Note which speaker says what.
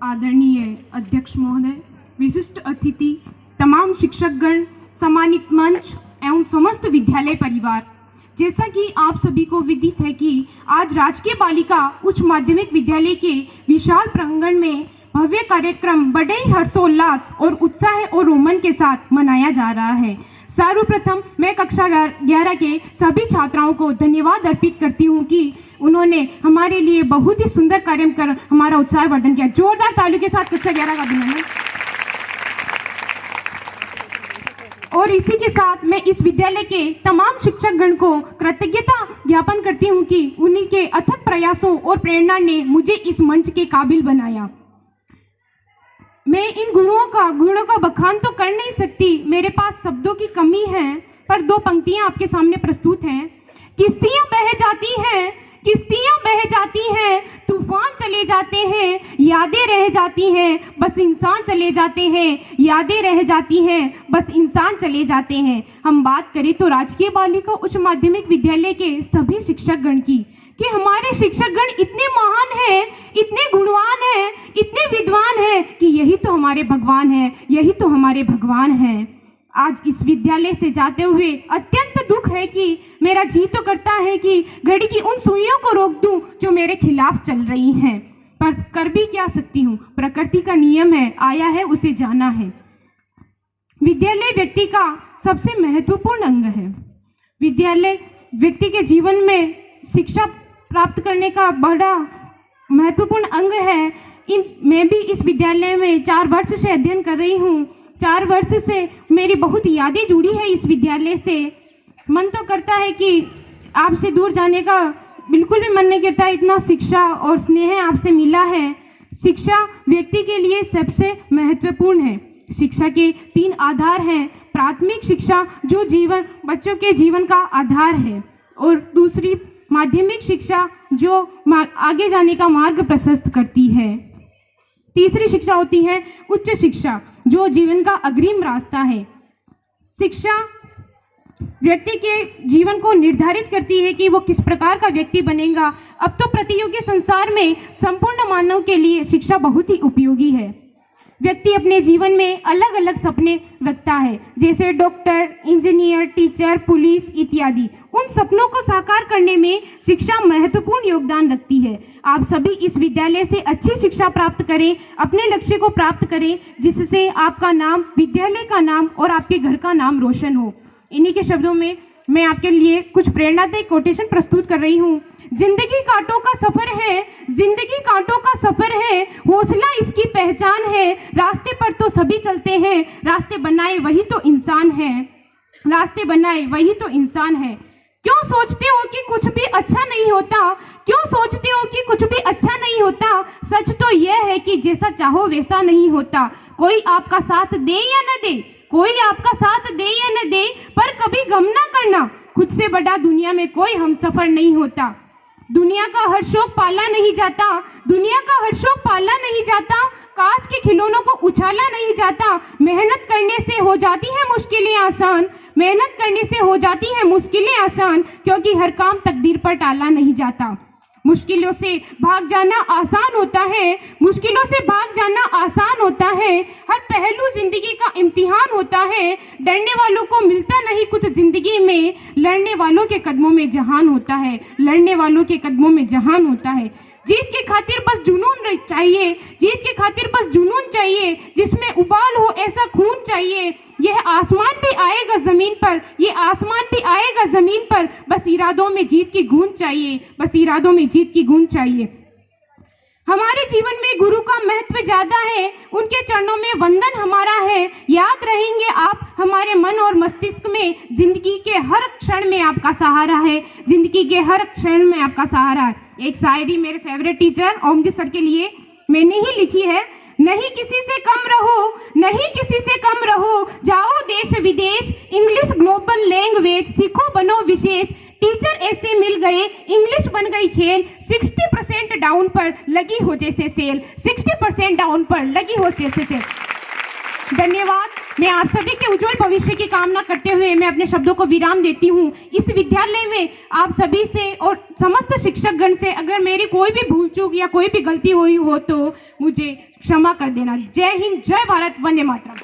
Speaker 1: आदरणीय अध्यक्ष महोदय, विशिष्ट अतिथि, तमाम शिक्षकगण, सम्मानित मंच एवं समस्त विद्यालय परिवार, जैसा कि आप सभी को विदित है कि आज राजकीय बालिका उच्च माध्यमिक विद्यालय के विशाल प्रांगण में भव्य कार्यक्रम बड़े ही हर्षोल्लास और उत्साह और रोमांच के साथ मनाया जा रहा है। सर्वप्रथम मैं कक्षा 11 के सभी छात्राओं को धन्यवाद अर्पित करती हूं कि उन्होंने हमारे लिए बहुत ही सुंदर कार्य कर हमारा उत्साह वर्धन किया। जोरदार तालियों के साथ कक्षा 11 का अभिनंदन। और इसी के साथ मैं इस विद्यालय के तमाम शिक्षकगण को कृतज्ञता ज्ञापन करती हूं कि उन्हीं के अथक प्रयासों और प्रेरणा ने मुझे इस मंच के काबिल बनाया। मैं इन गुणों का बखान तो कर नहीं सकती, मेरे पास शब्दों की कमी है, पर दो पंक्तियां आपके सामने प्रस्तुत हैं। किश्तियां बह जाती हैं, किश्तियां बह जाती हैं, तूफान चले जाते हैं, यादें रह जाती हैं, बस इंसान चले जाते हैं, यादें रह जाती हैं, बस इंसान चले जाते हैं। हम बात करें तो राजकीय बालिका उच्च माध्यमिक विद्यालय के सभी शिक्षकगण की, कि हमारे शिक्षकगण इतने महान हैं, इतने गुणवान हैं, इतने विद्वान हैं कि यही तो हमारे भगवान हैं, यही तो हमारे भगवान हैं। आज इस विद्यालय से जाते हुए अत्यंत दुख है कि मेरा जी तो करता है कि घड़ी की उन सुइयों को रोक दूं जो मेरे खिलाफ चल रही हैं, पर कर भी क्या सकती हूँ, प्रकृति का नियम है, आया है उसे जाना है। विद्यालय व्यक्ति का सबसे महत्वपूर्ण अंग है। विद्यालय व्यक्ति के जीवन में शिक्षा प्राप्त करने का बड़ा महत्वपूर्ण अंग है। मैं भी इस विद्यालय में 4 वर्ष से अध्ययन कर रही हूँ। 4 वर्ष से मेरी बहुत यादें जुड़ी है इस विद्यालय से। मन तो करता है कि आपसे दूर जाने का बिल्कुल भी मन नहीं करता, इतना शिक्षा और स्नेह आपसे मिला है। शिक्षा व्यक्ति के लिए सबसे महत्वपूर्ण है। शिक्षा के 3 आधार हैं। प्राथमिक शिक्षा जो बच्चों के जीवन का आधार है, और दूसरी माध्यमिक शिक्षा जो आगे जाने का मार्ग प्रशस्त करती है। तीसरी शिक्षा होती है उच्च शिक्षा जो जीवन का अग्रिम रास्ता है। शिक्षा व्यक्ति के जीवन को निर्धारित करती है कि वो किस प्रकार का व्यक्ति बनेगा। अब तो प्रतियोगी संसार में संपूर्ण मानव के लिए शिक्षा बहुत ही उपयोगी है। व्यक्ति अपने जीवन में अलग अलग सपने रखता है, जैसे डॉक्टर, इंजीनियर, टीचर, पुलिस इत्यादि। उन सपनों को साकार करने में शिक्षा महत्वपूर्ण योगदान रखती है। आप सभी इस विद्यालय से अच्छी शिक्षा प्राप्त करें, अपने लक्ष्य को प्राप्त करें, जिससे आपका नाम, विद्यालय का नाम और आपके घर का नाम रोशन हो। इन्हीं के शब्दों में मैं आपके लिए कुछ प्रेरणादायी कोटेशन प्रस्तुत कर रही हूँ। जिंदगी कांटों का सफर है, जिंदगी कांटों का सफर है, हौसला इसकी पहचान है। रास्ते पर तो सभी चलते हैं, रास्ते बनाए वही तो इंसान है, रास्ते बनाए वही तो इंसान है। क्यों सोचते हो कि कुछ भी अच्छा नहीं होता, क्यों सोचते हो कि कुछ भी अच्छा नहीं होता। सच तो यह है कि जैसा चाहो वैसा नहीं होता। कोई आपका साथ दे या न दे, कोई आपका साथ दे या न दे, पर कभी गम ना करना, खुद से बड़ा दुनिया में कोई हमसफर नहीं होता। दुनिया का हर शौक पाला नहीं जाता, दुनिया का हर शौक पाला नहीं जाता, कांच के खिलौनों को उछाला नहीं जाता। मेहनत करने से हो जाती है मुश्किलें आसान, मेहनत करने से हो जाती है मुश्किलें आसान, क्योंकि हर काम तकदीर पर टाला नहीं जाता। मुश्किलों से भाग जाना आसान होता है, मुश्किलों से भाग जाना आसान होता है। हर पहलू जिंदगी का इम्तिहान होता है। डरने वालों को मिलता नहीं कुछ जिंदगी में, लड़ने वालों के कदमों में जहान होता है, लड़ने वालों के कदमों में जहान होता है। जीत के खातिर बस जुनून चाहिए, जीत के खातिर बस जुनून चाहिए, जिसमें उबाल हो ऐसा खून चाहिए। यह आसमान भी आएगा जमीन पर, ये आसमान भी आएगा जमीन पर, बस इरादों में जीत की गूंज चाहिए, बस इरादों में जीत की गूंज चाहिए। हमारे जीवन में गुरु का महत्व ज्यादा है, उनके चरणों में वंदन हमारा है। याद रहेंगे आप हमारे मन और मस्तिष्क में, जिंदगी के हर क्षण में आपका सहारा है, जिंदगी के हर क्षण में आपका सहारा है। एक शायरी मेरे फेवरेट टीचर ओम जी सर के लिए मैंने ही लिखी है। नहीं किसी से कम रहो, नहीं किसी से कम रहो, जाओ देश विदेश, इंग्लिश ग्लोबल लैंग्वेज सीखो, बनो विशेष। टीचर ऐसे मिल गए, इंग्लिश बन गई खेल, 60% डाउन पर लगी हो जैसे सेल, 60% डाउन पर लगी हो जैसे सेल। धन्यवाद। मैं आप सभी के उज्जवल भविष्य की कामना करते हुए मैं अपने शब्दों को विराम देती हूँ। इस विद्यालय में आप सभी से और समस्त शिक्षकगण से अगर मेरी कोई भी भूल चूक या कोई भी गलती हुई हो तो मुझे क्षमा कर देना। जय हिंद, जय भारत, वंदे मातरम।